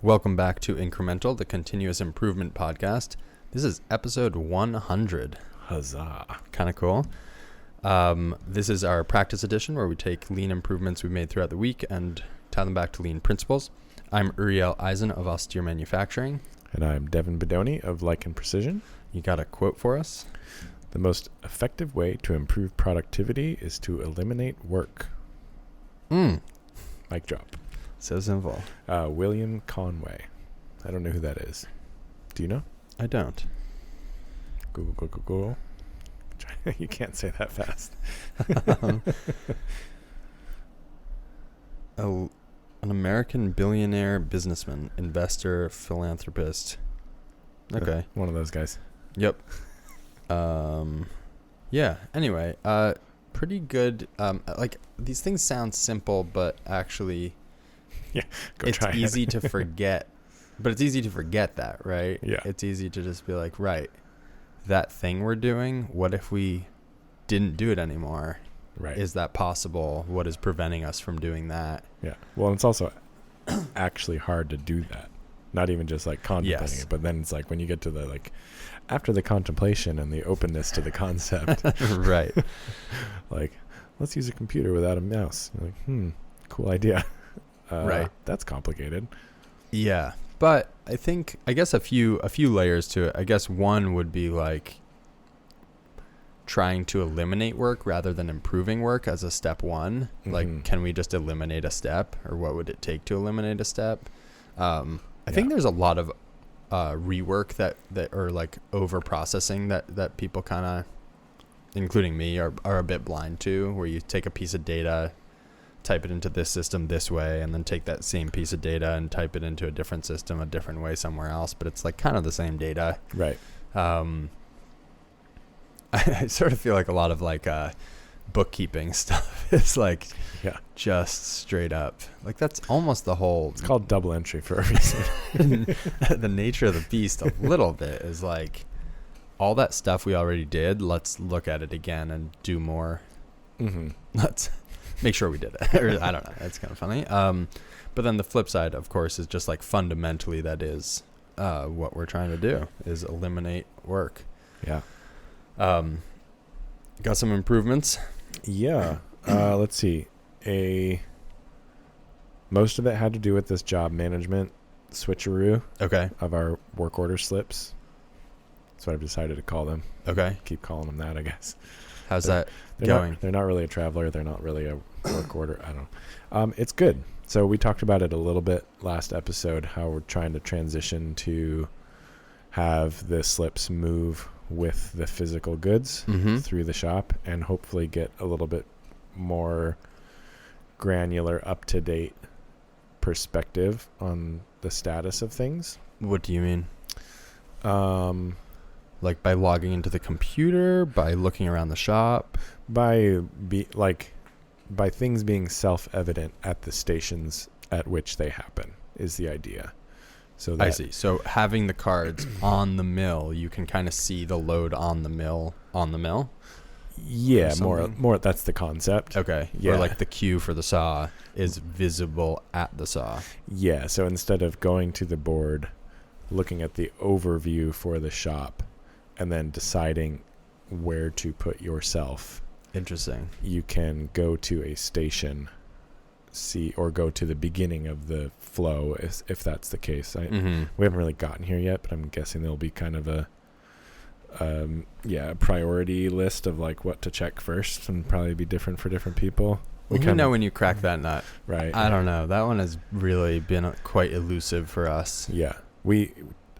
Welcome back to Incremental, the continuous improvement podcast. This is episode 100. Huzzah. Kind of cool. This is our practice edition where we take lean improvements we've made throughout the week and tie them back to lean principles. I'm Uriel Eisen of Austere Manufacturing. And I'm Devin Bedoni of Lichen Precision. You got a quote for us? The most effective way to improve productivity is to eliminate work. Mic drop. So simple. William Conway. I don't know who that is. Do you know? I don't. Google. You can't say that fast. An American billionaire businessman, investor, philanthropist. Okay. One of those guys. Yep. Yeah. Anyway, pretty good. Like these things sound simple, but actually, Yeah. it's easy to forget. But it's easy to forget that, right? Yeah. It's easy to just be like, right, that thing we're doing, what if we didn't do it anymore? Right. Is that possible? What is preventing us from doing that? Yeah. Well, it's also actually hard to do that. Not even just like contemplating Yes. it, but then it's like when you get to the like after the contemplation and the openness to the concept, Right. like let's use a computer without a mouse. You're like, cool idea. Right. That's complicated. Yeah. But I guess a few layers to it. I guess one would be like trying to eliminate work rather than improving work as a step one. Like, can we just eliminate a step, or what would it take to eliminate a step? I think there's a lot of rework that or like over processing that people kind of, including me, are a bit blind to, where you take a piece of data, type it into this system this way, and then take that same piece of data and type it into a different system a different way somewhere else, but it's like kind of the same data. Right. I sort of feel like a lot of like bookkeeping stuff is like just straight up. Like that's almost the whole. It's called double entry for a reason. The nature of the beast a little bit is like all that stuff we already did. Let's look at it again and do more. Let's make sure we did it. Or, I don't know. It's kind of funny. But then the flip side, of course, is just like fundamentally that is what we're trying to do is eliminate work. Yeah. Got some improvements. Yeah. Let's see. Most of it had to do with this job management switcheroo of our work order slips. That's what I've decided to call them. Okay. Keep calling them that, I guess. How's that going? They're not really a traveler. They're not really a work order. I don't know. It's good. So we talked about it a little bit last episode, how we're trying to transition to have the slips move with the physical goods through the shop and hopefully get a little bit more granular, up-to-date perspective on the status of things. What do you mean? Like by logging into the computer, by looking around the shop, by things being self-evident at the stations at which they happen is the idea. So I see. So having the cards on the mill, you can kind of see the load on the mill. Yeah, more. That's the concept. Okay. Yeah. Or like the cue for the saw is visible at the saw. Yeah. So instead of going to the board, looking at the overview for the shop, and then deciding where to put yourself. Interesting. You can go to a station, or go to the beginning of the flow if that's the case. We haven't really gotten here yet, but I'm guessing there'll be kind of a priority list of like what to check first, and probably be different for different people. We can know when you crack that nut. Right. I don't know. That one has really been quite elusive for us. Yeah. We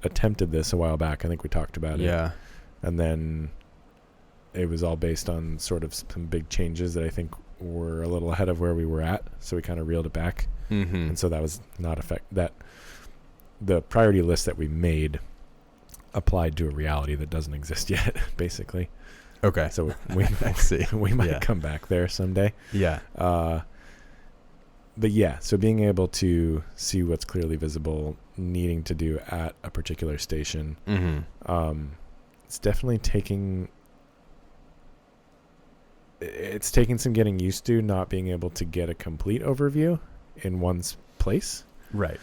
attempted this a while back. I think we talked about it. Yeah. And then it was all based on sort of some big changes that I think were a little ahead of where we were at. So we kind of reeled it back. And so that was not that the priority list that we made applied to a reality that doesn't exist yet, basically. Okay. So we might come back there someday. Yeah. But yeah, so being able to see what's clearly visible, needing to do at a particular station, it's definitely taking some getting used to, not being able to get a complete overview in one's place. Right.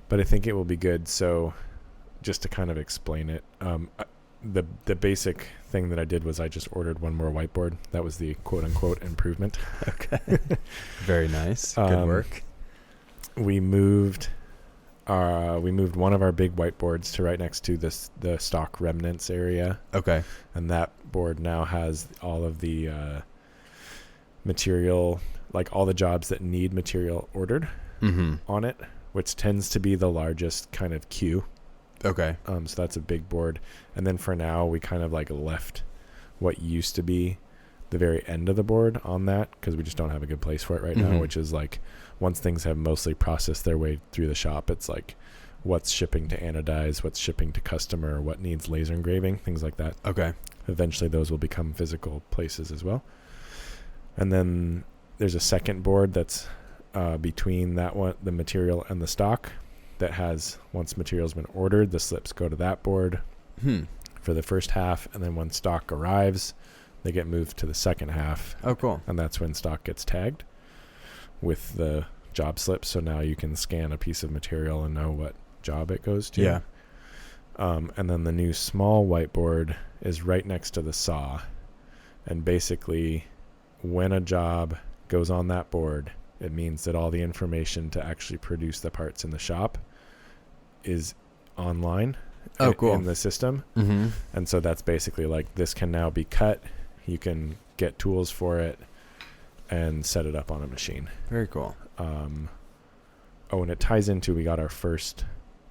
but I think it will be good. So just to kind of explain it, the basic thing that I did was I just ordered one more whiteboard. That was the quote unquote improvement. Okay. Very nice. Good work. We moved one of our big whiteboards to right next to the stock remnants area. Okay. And that board now has all of the material, like all the jobs that need material ordered on it, which tends to be the largest kind of queue. Okay. So that's a big board. And then for now, we kind of like left what used to be the very end of the board on that because we just don't have a good place for it right now, which is like once things have mostly processed their way through the shop, it's like what's shipping to anodize, what's shipping to customer, what needs laser engraving, things like that. Okay. Eventually those will become physical places as well. And then there's a second board that's between that one, the material and the stock, that has, once material's been ordered, the slips go to that board for the first half, and then when stock arrives, they get moved to the second half. Oh, cool. And that's when stock gets tagged with the job slip. So now you can scan a piece of material and know what job it goes to. Yeah. And then the new small whiteboard is right next to the saw. And basically, when a job goes on that board, it means that all the information to actually produce the parts in the shop is online. Oh, cool. In the system. And so that's basically like, this can now be cut. You can get tools for it and set it up on a machine. Very cool. And it ties into, we got our first,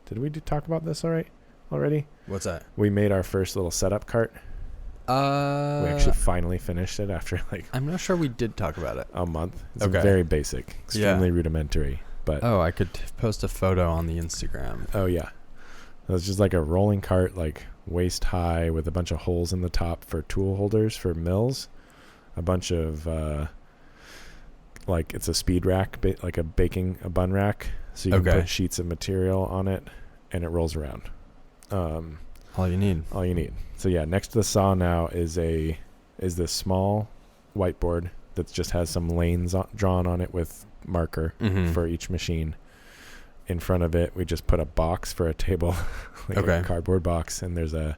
did we talk about this already? What's that? We made our first little setup cart. We actually finally finished it after like, I'm not sure we did talk about it. A month. It's Okay. very basic, extremely rudimentary, but I could post a photo on the Instagram. Oh yeah. It was just like a rolling cart, like waist high with a bunch of holes in the top for tool holders for mills, a bunch of like it's a speed rack, like a bun rack, so you can put sheets of material on it and it rolls around. All you need. So yeah, next to the saw now is this small whiteboard that just has some lanes drawn on it with marker for each machine. In front of it, we just put a box for a table, like a cardboard box, and there's an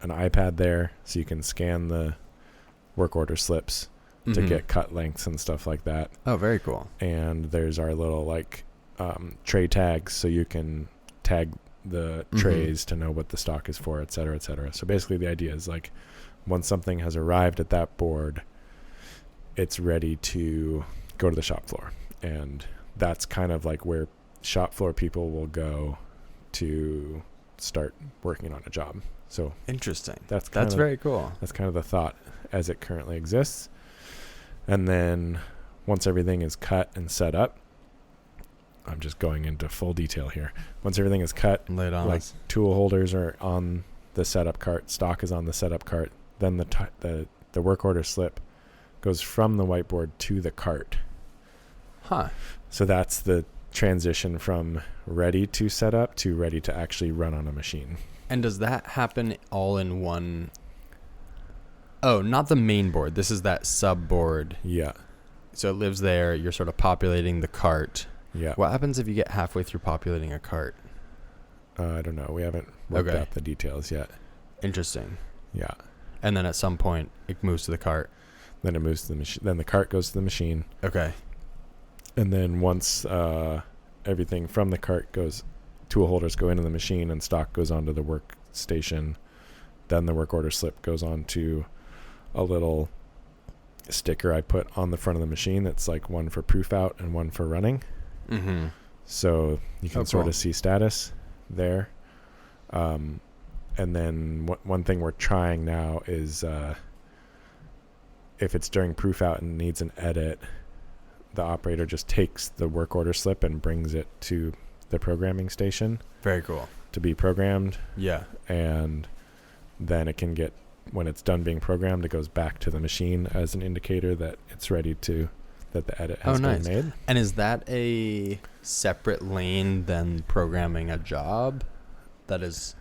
iPad there, so you can scan the work order slips to get cut lengths and stuff like that. Oh, very cool. And there's our little like tray tags, so you can tag the trays to know what the stock is for, et cetera, et cetera. So basically the idea is like once something has arrived at that board, it's ready to go to the shop floor. And that's kind of like where shop floor people will go to start working on a job. So interesting. That's very cool. That's kind of the thought as it currently exists. And then once everything is cut and set up, I'm just going into full detail here. Once everything is cut, laid on like tool holders are on the setup cart, stock is on the setup cart, then the work order slip goes from the whiteboard to the cart. So that's the transition from ready to set up to ready to actually run on a machine. And does that happen all in one? Oh, not the main board. This is that sub board. Yeah. So it lives there. You're sort of populating the cart. Yeah. What happens if you get halfway through populating a cart? I don't know. We haven't worked out the details yet. Interesting. Yeah. And then at some point it moves to the cart. Then it moves to the machine. Then the cart goes to the machine. Okay. And then once everything from the cart goes, tool holders go into the machine and stock goes onto the workstation, then the work order slip goes onto a little sticker I put on the front of the machine that's like one for proof out and one for running. So you can sort of see status there. And then one thing we're trying now is if it's during proof out and needs an edit, the operator just takes the work order slip and brings it to the programming station. Very cool. To be programmed. Yeah. And then it can get, when it's done being programmed, it goes back to the machine as an indicator that it's ready to, that the edit has been made. And is that a separate lane than programming a job? That is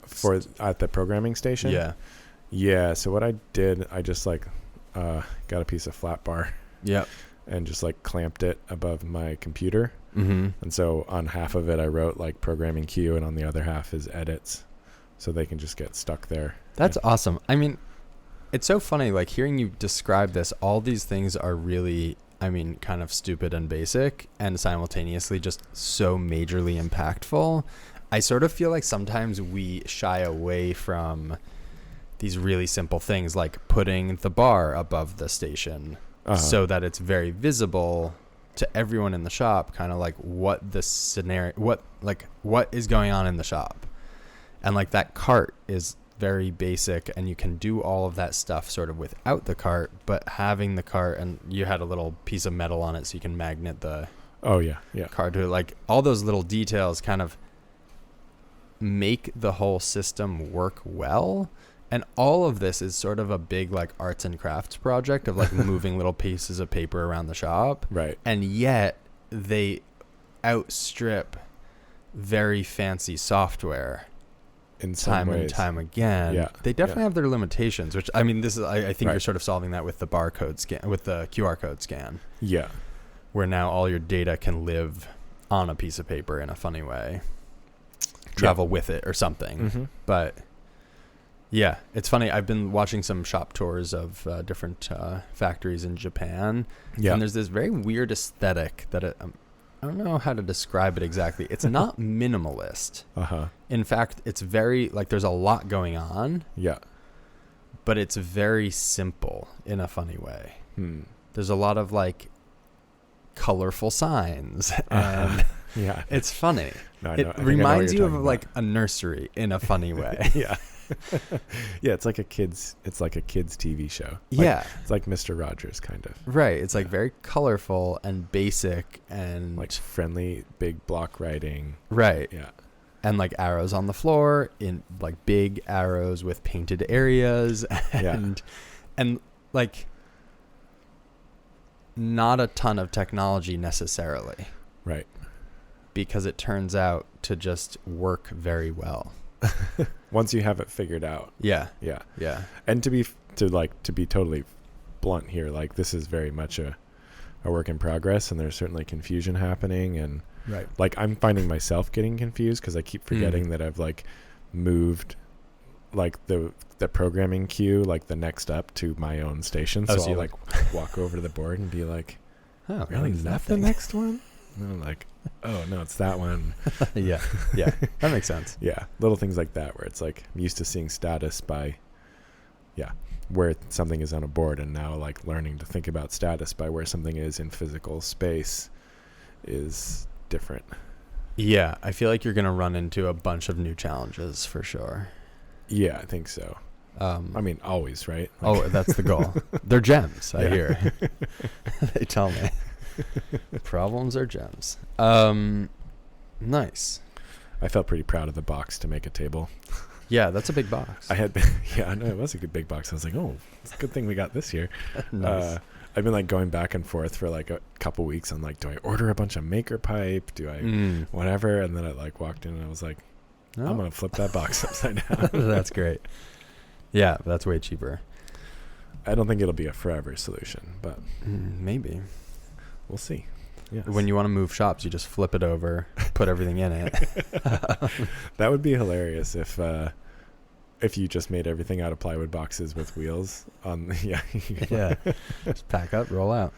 for at the programming station? Yeah. Yeah. So what I did, I just like got a piece of flat bar. Yep. And just like clamped it above my computer. Mm-hmm. And so on half of it, I wrote like programming queue, and on the other half is edits, so they can just get stuck there. That's awesome. I mean, it's so funny, like hearing you describe this, all these things are really, I mean, kind of stupid and basic and simultaneously just so majorly impactful. I sort of feel like sometimes we shy away from these really simple things, like putting the bar above the station so that it's very visible to everyone in the shop, kind of like what the scenario, what is going on in the shop. And like that cart is very basic, and you can do all of that stuff sort of without the cart, but having the cart, and you had a little piece of metal on it so you can magnet the cart to it. Like all those little details kind of make the whole system work well. And all of this is sort of a big like arts and crafts project of like moving little pieces of paper around the shop. Right. And yet they outstrip very fancy software in some time ways. and time again. Yeah. They definitely have their limitations, which I mean, this is, I think Right. you're sort of solving that with the barcode scan, with the QR code scan. Yeah. Where now all your data can live on a piece of paper in a funny way. Travel with it or something. Mm-hmm. But yeah, it's funny. I've been watching some shop tours of different factories in Japan. Yeah. And there's this very weird aesthetic that I don't know how to describe it exactly. It's not minimalist. In fact, it's very, like, there's a lot going on. Yeah. But it's very simple in a funny way. There's a lot of, like, colorful signs. And yeah. it's funny. No, it reminds you of, like, a nursery in a funny way. Yeah. Yeah, it's like a kids TV show. Yeah. It's like Mr. Rogers kind of. Right. It's like very colorful and basic and like friendly big block writing. Right. Yeah. And like arrows on the floor in like big arrows with painted areas and like not a ton of technology necessarily. Right. Because it turns out to just work very well. Once you have it figured out. Yeah. Yeah. Yeah. And to be totally blunt here, like this is very much a work in progress, and there's certainly confusion happening, and right. Like I'm finding myself getting confused because I keep forgetting that I've like moved like the programming queue like the next up to my own station. So I'll like walk over to the board and be like, oh, really? Is that the next one? And I'm like, oh no, it's that one. Yeah. That makes sense. Yeah. Little things like that where it's like I'm used to seeing status by where something is on a board, and now like learning to think about status by where something is in physical space is different. Yeah, I feel like you're going to run into a bunch of new challenges for sure. Yeah, I think so. I mean, always, right? Like, that's the goal. They're gems, I hear. They tell me. Problems are gems. Nice. I felt pretty proud of the box to make a table. Yeah, that's a big box. I know it was a good big box. I was like, oh, it's a good thing we got this year. Nice. I've been like going back and forth for like a couple weeks on like, do I order a bunch of maker pipe? Do I whatever? And then I like walked in and I was like, I'm going to flip that box upside down. That's great. Yeah, that's way cheaper. I don't think it'll be a forever solution, but maybe. We'll see. Yes. When you want to move shops, you just flip it over, put everything in it. That would be hilarious if you just made everything out of plywood boxes with wheels on. Yeah. Just pack up, roll out.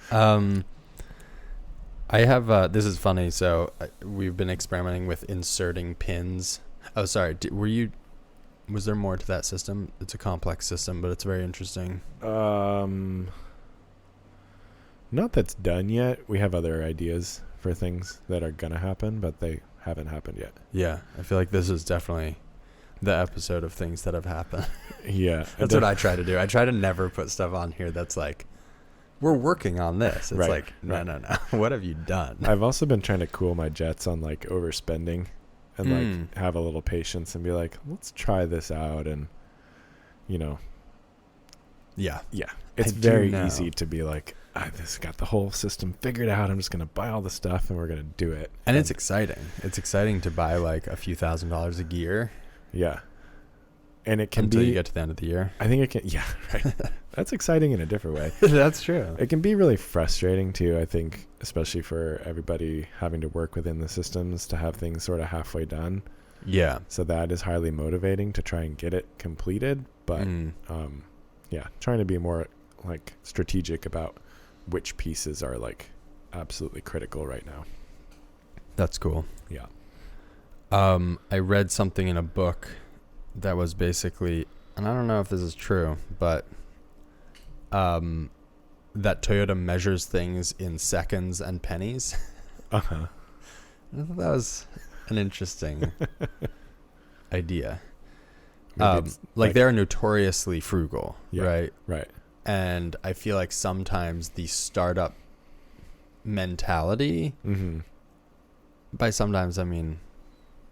I have this is funny. So we've been experimenting with inserting pins. Oh, sorry. Was there more to that system? It's a complex system, but it's very interesting. Not that's done yet. We have other ideas for things that are going to happen, but they haven't happened yet. Yeah. I feel like this is definitely the episode of things that have happened. Yeah. That's what I try to do. I try to never put stuff on here that's like, we're working on this. It's like, no. What have you done? I've also been trying to cool my jets on like overspending and like have a little patience and be like, let's try this out. And, Yeah. It's very easy to be like, this got the whole system figured out. I'm just going to buy all the stuff and we're going to do it. And it's exciting. It's exciting to buy like a few $1,000s of gear. Yeah. And it can until be, you get to the end of the year. I think it can, yeah, right. That's exciting in a different way. That's true. It can be really frustrating too, I think, especially for everybody having to work within the systems to have things sort of halfway done. Yeah. So that is highly motivating to try and get it completed. But yeah, trying to be more like strategic about which pieces are like absolutely critical right now. That's cool. Yeah. I read something in a book that was basically, and I don't know if this is true, but that Toyota measures things in seconds and pennies. Uh-huh. I thought that was an interesting idea. Like they're notoriously frugal, right? Right. And I feel like sometimes the startup mentality, by sometimes I mean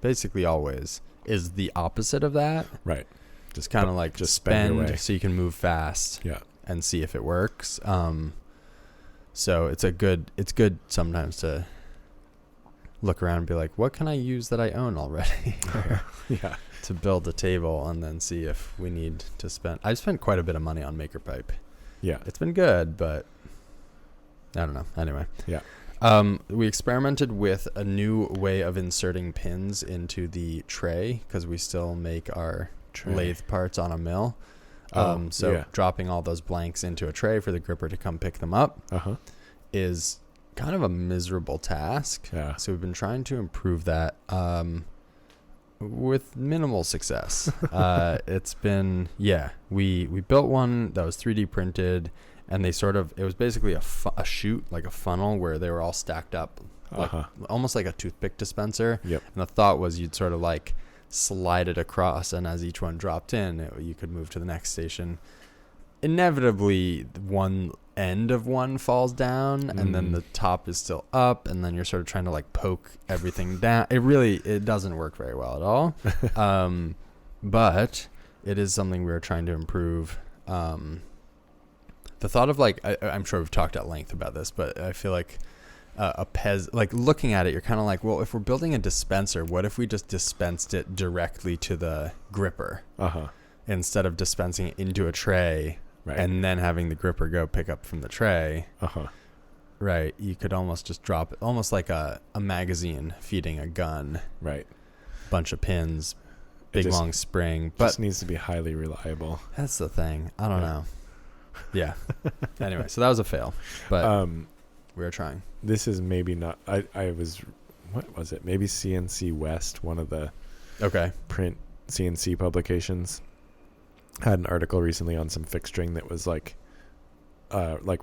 basically always, is the opposite of that. Right. Just kind of like just spend so you can move fast. Yeah. And see if it works. So it's good sometimes to look around and be like, what can I use that I own already? Yeah. To build a table and then see if we need to spend. I've spent quite a bit of money on MakerPipe. Yeah. It's been good, but I don't know. Anyway. Yeah. We experimented with a new way of inserting pins into the tray because we still make our lathe parts on a mill. Dropping all those blanks into a tray for the gripper to come pick them up is kind of a miserable task. Yeah. So we've been trying to improve that with minimal success. It's been, we built one that was 3D printed, and it was basically a chute, like a funnel where they were all stacked up, like, almost like a toothpick dispenser. Yep. And the thought was you'd sort of like slide it across, and as each one dropped in, you could move to the next station. Inevitably, one end of one falls down, and then the top is still up, and then you're sort of trying to like poke everything down. It doesn't work very well at all. But it is something we are trying to improve. The thought of like, I'm sure we've talked at length about this, but I feel like like looking at it, you're kind of like, well, if we're building a dispenser, what if we just dispensed it directly to the gripper instead of dispensing it into a tray and then having the gripper go pick up from the tray? Right. You could almost just drop it, almost like a magazine feeding a gun. Right. Bunch of pins, big long spring. But just needs to be highly reliable. That's the thing. I don't know. Yeah. Anyway, so that was a fail. But we were trying. This is maybe not. I was, what was it? Maybe CNC West, one of the print CNC publications, had an article recently on some fixturing that was like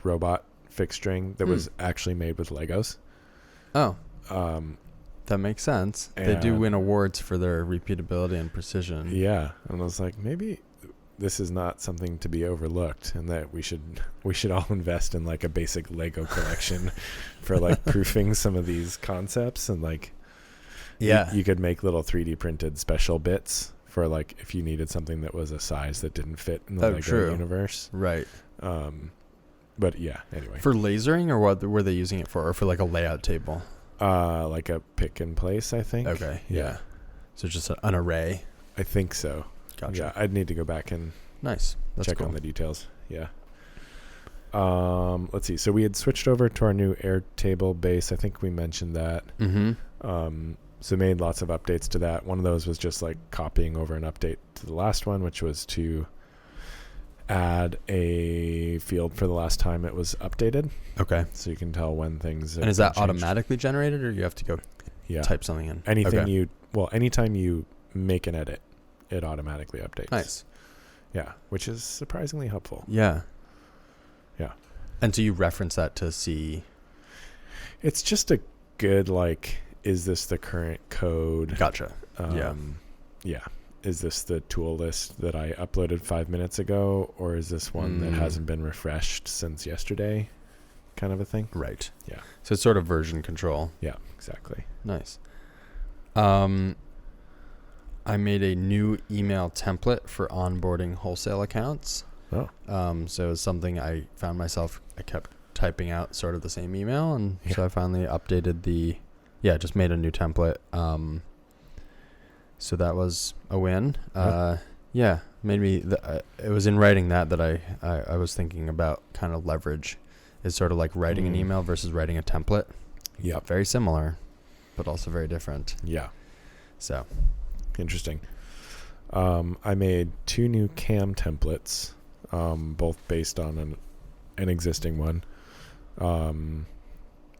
robot fixturing that was actually made with Legos. Oh. That makes sense. They do win awards for their repeatability and precision. Yeah. And I was like, maybe this is not something to be overlooked, and that we should all invest in like a basic Lego collection for like proofing some of these concepts, and like you could make little 3D printed special bits for like if you needed something that was a size that didn't fit in the Lego universe. Right. But yeah, anyway. For lasering, or what were they using it for? Or for like a layout table? Like a pick and place, I think. Okay. Yeah. So just an array. I think so. Gotcha. Yeah, I'd need to go back and That's check cool. on the details. Yeah. Let's see. So we had switched over to our new Airtable base. I think we mentioned that. So made lots of updates to that. One of those was just like copying over an update to the last one, which was to add a field for the last time it was updated. Okay. So you can tell when things And is that automatically generated, or you have to go type something in? Anytime you make an edit, it automatically updates. Nice. Yeah, which is surprisingly helpful. Yeah. Yeah. And so you reference that to see. It's just a good, like, is this the current code? Gotcha. Yeah. Is this the tool list that I uploaded 5 minutes ago, or is this one that hasn't been refreshed since yesterday, kind of a thing? Right. Yeah. So it's sort of version control. Yeah, exactly. Nice. I made a new email template for onboarding wholesale accounts. Oh. So it was something I found myself, I kept typing out sort of the same email, and so I finally updated just made a new template. So that was a win. Made me. It was in writing that I was thinking about kind of leverage, is sort of like writing an email versus writing a template. Yeah. Very similar, but also very different. Yeah. So interesting. I made 2 new cam templates, both based on an existing one.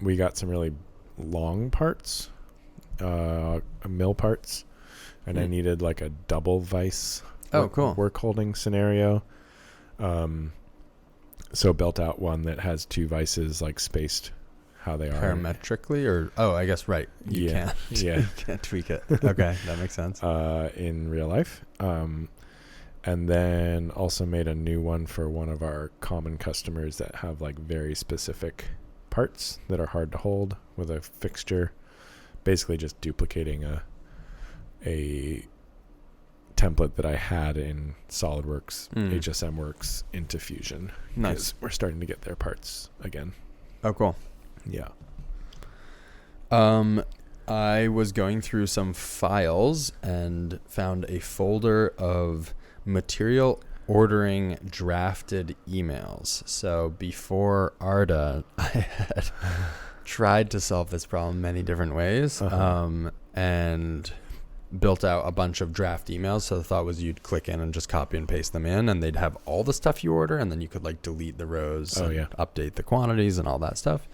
We got some really long parts, mill parts, and I needed like a double vise cool. work holding scenario. So built out one that has 2 vices like spaced how they are parametrically, or I guess right. You can't. Yeah. You can't tweak it. Okay, that makes sense. In real life. And then also made a new one for one of our common customers that have like very specific parts that are hard to hold with a fixture, basically just duplicating a template that I had in SolidWorks, HSM Works into Fusion. Nice. We're starting to get their parts again. Oh, cool. Yeah. I was going through some files and found a folder of material ordering drafted emails. So before Arda, I had tried to solve this problem many different ways, and built out a bunch of draft emails. So the thought was you'd click in and just copy and paste them in, and they'd have all the stuff you order, and then you could like delete the rows, update the quantities and all that stuff.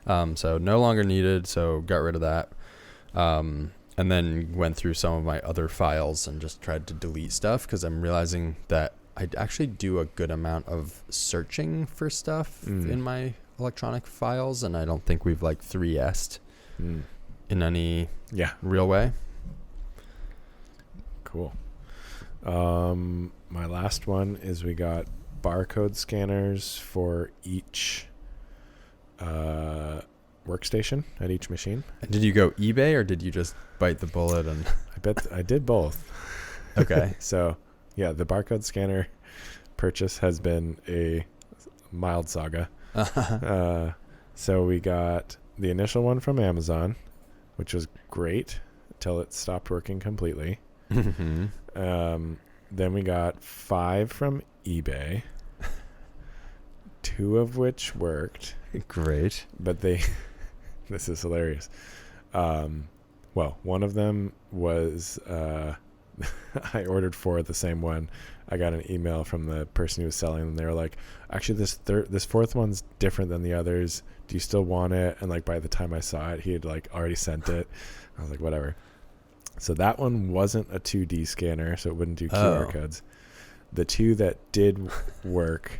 So no longer needed, so got rid of that. And then went through some of my other files and just tried to delete stuff, because I'm realizing that I actually do a good amount of searching for stuff in my electronic files, and I don't think we've like 3S'd in any real way. Cool. My last one is we got barcode scanners for each workstation at each machine. Did you go eBay, or did you just bite the bullet? And I bet I did both. Okay. So yeah, the barcode scanner purchase has been a mild saga. So we got the initial one from Amazon, which was great until it stopped working completely. Then we got 5 from eBay, 2 of which worked. Great. But this is hilarious. Well, one of them was, I ordered 4 of the same one. I got an email from the person who was selling them. They were like, actually, this 4th one's different than the others. Do you still want it? And like, by the time I saw it, he had like already sent it. I was like, whatever. So that one wasn't a 2D scanner, so it wouldn't do QR codes. The 2 that did work,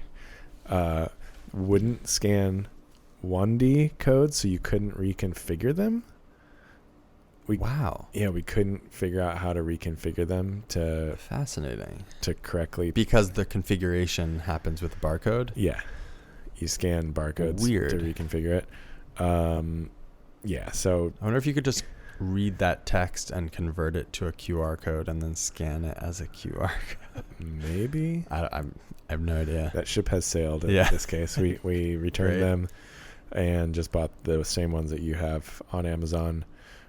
wouldn't scan 1D codes, so you couldn't reconfigure them. Wow. Yeah, we couldn't figure out how to reconfigure them to... Fascinating. To correctly... Because the configuration happens with the barcode? Yeah. You scan barcodes to reconfigure it. Yeah, so... I wonder if you could just read that text and convert it to a QR code and then scan it as a QR code. Maybe. I have no idea. That ship has sailed in this case. We returned them and just bought the same ones that you have on Amazon,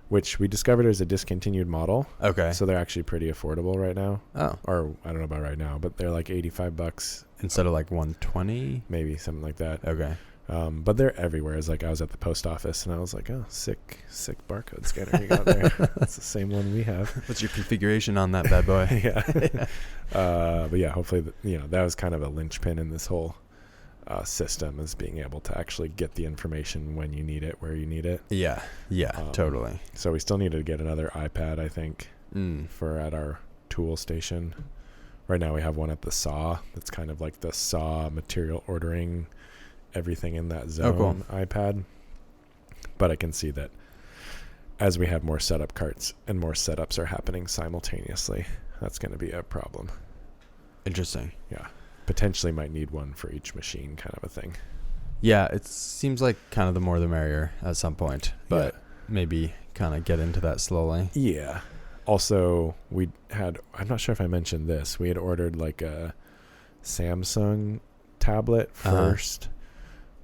which we discovered is a discontinued model. Okay. So they're actually pretty affordable right now. Oh. Or I don't know about right now, but they're like $85. Instead of like $120? Maybe something like that. Okay. But they're everywhere. It's like I was at the post office and I was like, oh, sick barcode scanner you got there. That's the same one we have. What's your configuration on that bad boy? Yeah. But yeah, hopefully, that was kind of a linchpin in this whole system, is being able to actually get the information when you need it, where you need it. Yeah. Totally. So we still need to get another iPad, I think, for at our tool station. Right now we have one at the saw. That's kind of like the saw material ordering, everything in that zone iPad. But I can see that as we have more setup carts and more setups are happening simultaneously, that's going to be a problem. Interesting. Yeah. Potentially might need one for each machine, kind of a thing. Yeah, it seems like kind of the more the merrier at some point, but maybe kind of get into that slowly. Yeah. Also, I'm not sure if I mentioned this, we had ordered like a Samsung tablet first.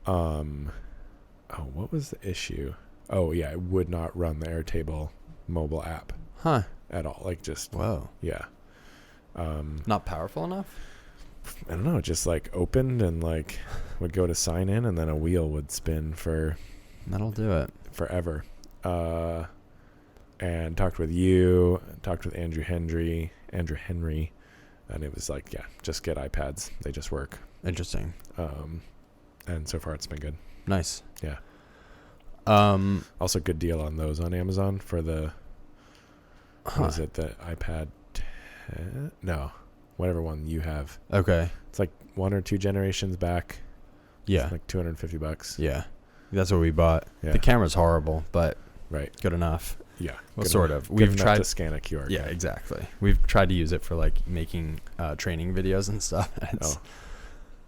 What was the issue? Oh yeah, it would not run the Airtable mobile app at all. Like just whoa. Yeah. Not powerful enough? I don't know, just like opened and like would go to sign in and then a wheel would spin for That'll do it. forever. And talked with you, talked with Andrew Henry, and it was like, yeah, just get iPads. They just work. Interesting. And so far it's been good. Nice. Yeah. Also good deal on those on Amazon for the, what is it, the iPad 10? No, whatever one you have. Okay. It's like 1 or 2 generations back. Yeah. It's like $250. Yeah. That's what we bought. Yeah. The camera's horrible, but Right. good enough. Yeah. Well, good sort enough. of. Good We've enough tried to scan a QR code. Yeah, exactly. We've tried to use it for like making training videos and stuff. It's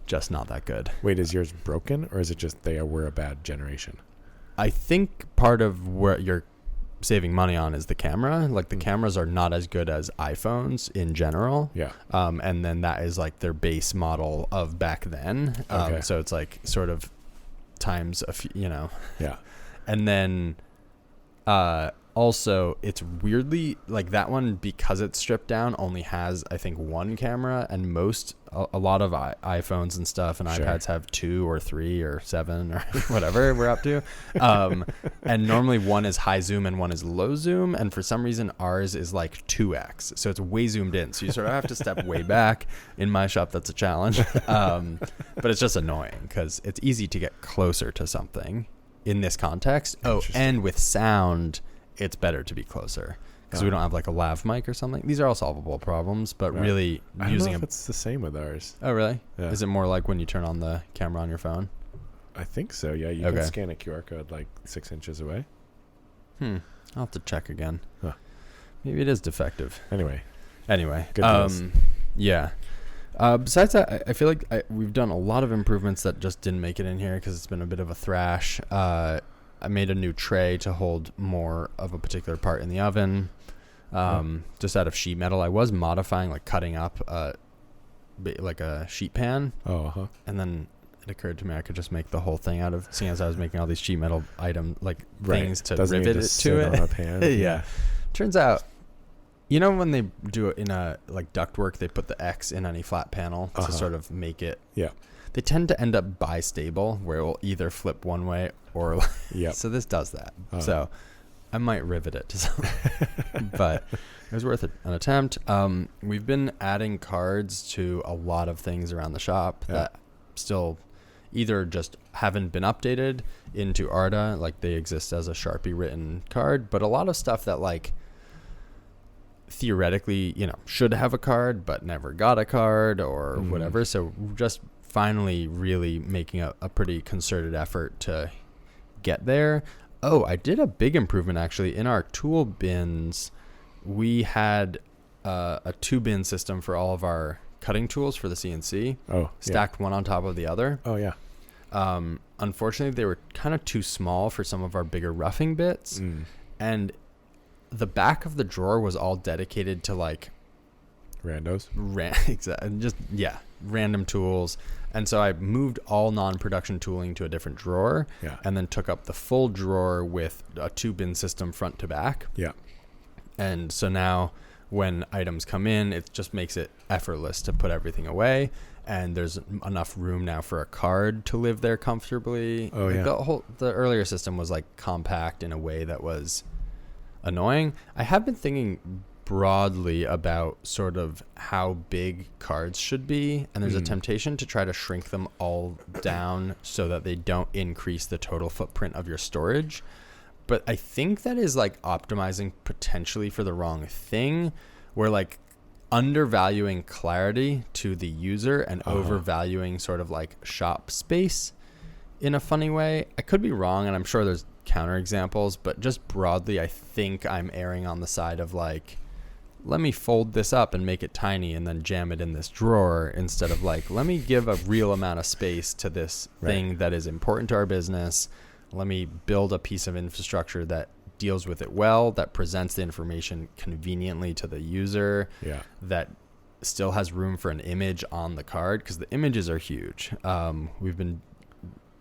just not that good. Wait, is yours broken or is it just we're a bad generation? I think part of what you're saving money on is the camera. Like the cameras are not as good as iPhones in general. Yeah. And then that is like their base model of back then. Okay. So it's like sort of times a few, Yeah. And then also it's weirdly like that one, because it's stripped down, only has I think 1 camera, and a lot of iPhones and stuff and Sure. iPads have 2 or 3 or 7 or whatever we're up to. And normally one is high zoom and one is low zoom, and for some reason ours is like 2x, so it's way zoomed in, so you sort of have to step way back. In my shop that's a challenge. But it's just annoying because it's easy to get closer to something in this context. And with sound it's better to be closer because we don't have like a lav mic or something. These are all solvable problems, but Right. really I don't using know if it's the same with ours. Oh, really? Yeah. Is it more like when you turn on the camera on your phone? I think so. Yeah. You Okay. can scan a QR code like 6 inches away. I'll have to check again. Huh. Maybe it is defective. Anyway. Good deals. Yeah. Besides that, I feel like we've done a lot of improvements that just didn't make it in here because it's been a bit of a thrash. I made a new tray to hold more of a particular part in the oven, just out of sheet metal. I was modifying, like cutting up like a sheet pan, and then it occurred to me I could just make the whole thing out of, seeing as I was making all these sheet metal things to rivet it to it. On a pan. Yeah. Turns out, when they do it in a like ductwork, they put the X in any flat panel to sort of make it. Yeah. They tend to end up bistable, where it will either flip one way or. Yep. So this does that. So I might rivet it to something, but it was worth an attempt. We've been adding cards to a lot of things around the shop that still either just haven't been updated into Arda, like they exist as a Sharpie written card, but a lot of stuff that like theoretically, should have a card but never got a card or whatever. So just finally really making a pretty concerted effort to get there. I did a big improvement actually in our tool bins. We had a 2-bin system for all of our cutting tools for the CNC, stacked one on top of the other. Unfortunately, they were kind of too small for some of our bigger roughing bits, and the back of the drawer was all dedicated to like randos, random tools. And so I moved all non-production tooling to a different drawer, and then took up the full drawer with a 2-bin system front to back. Yeah. And so now when items come in, it just makes it effortless to put everything away. And there's enough room now for a card to live there comfortably. The earlier system was like compact in a way that was annoying. I have been thinking broadly about sort of how big cards should be, and there's a temptation to try to shrink them all down so that they don't increase the total footprint of your storage. But I think that is like optimizing potentially for the wrong thing, where like undervaluing clarity to the user and overvaluing sort of like shop space in a funny way. I could be wrong, and I'm sure there's counterexamples, but just broadly, I think I'm erring on the side of like, let me fold this up and make it tiny and then jam it in this drawer, instead of like, let me give a real amount of space to this thing that is important to our business. Let me build a piece of infrastructure that deals with it well, that presents the information conveniently to the user, that still has room for an image on the card, because the images are huge. We've been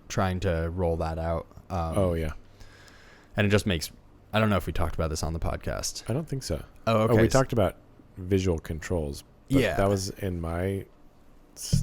trying to roll that out. And it just makes, I don't know if we talked about this on the podcast. I don't think so. Oh, okay. We talked about visual controls. But Yeah. that was in my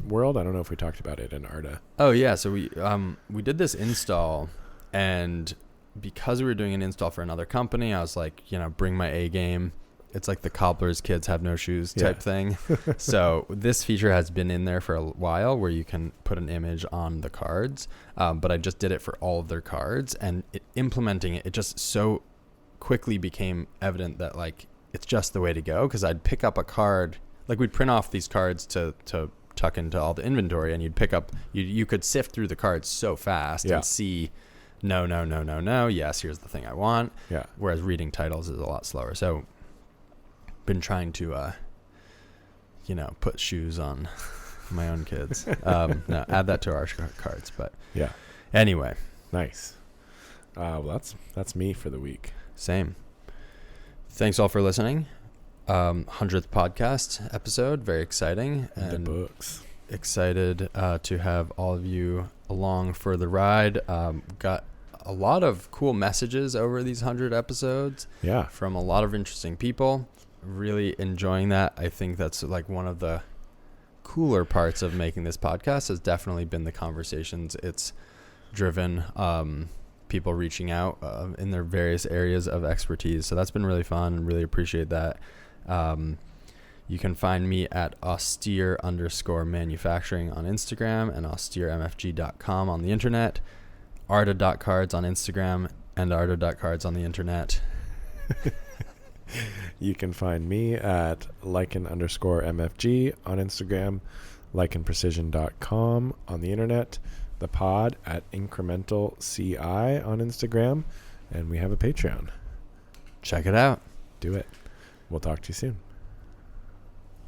world. I don't know if we talked about it in Arda. Oh yeah, so we did this install, and because we were doing an install for another company, I was like, bring my A game. It's like the cobbler's kids have no shoes type thing. So this feature has been in there for a while, where you can put an image on the cards, but I just did it for all of their cards, and implementing it just so quickly became evident that like it's just the way to go, because I'd pick up a card, like we'd print off these cards to tuck into all the inventory, and you'd pick up, you could sift through the cards so fast and see no, yes, here's the thing I want. Yeah. Whereas reading titles is a lot slower. So been trying to put shoes on my own kids. No, add that to our cards. But yeah. Anyway. Nice. Well, that's me for the week. Same. Thanks all for listening. 100th podcast episode, very exciting, and the books. Excited to have all of you along for the ride. Got a lot of cool messages over these 100 episodes, from a lot of interesting people. Really enjoying that. I think that's like one of the cooler parts of making this podcast has definitely been the conversations it's driven, people reaching out in their various areas of expertise. So that's been really fun, and really appreciate that. You can find me at austere_manufacturing on Instagram and austeremfg.com on the internet, arda.cards on Instagram, and arda.cards on the internet. You can find me at lichen_MFG on Instagram, lichenprecision.com on the internet, the pod at incrementalci on Instagram, and we have a Patreon. Check it out. Do it. We'll talk to you soon.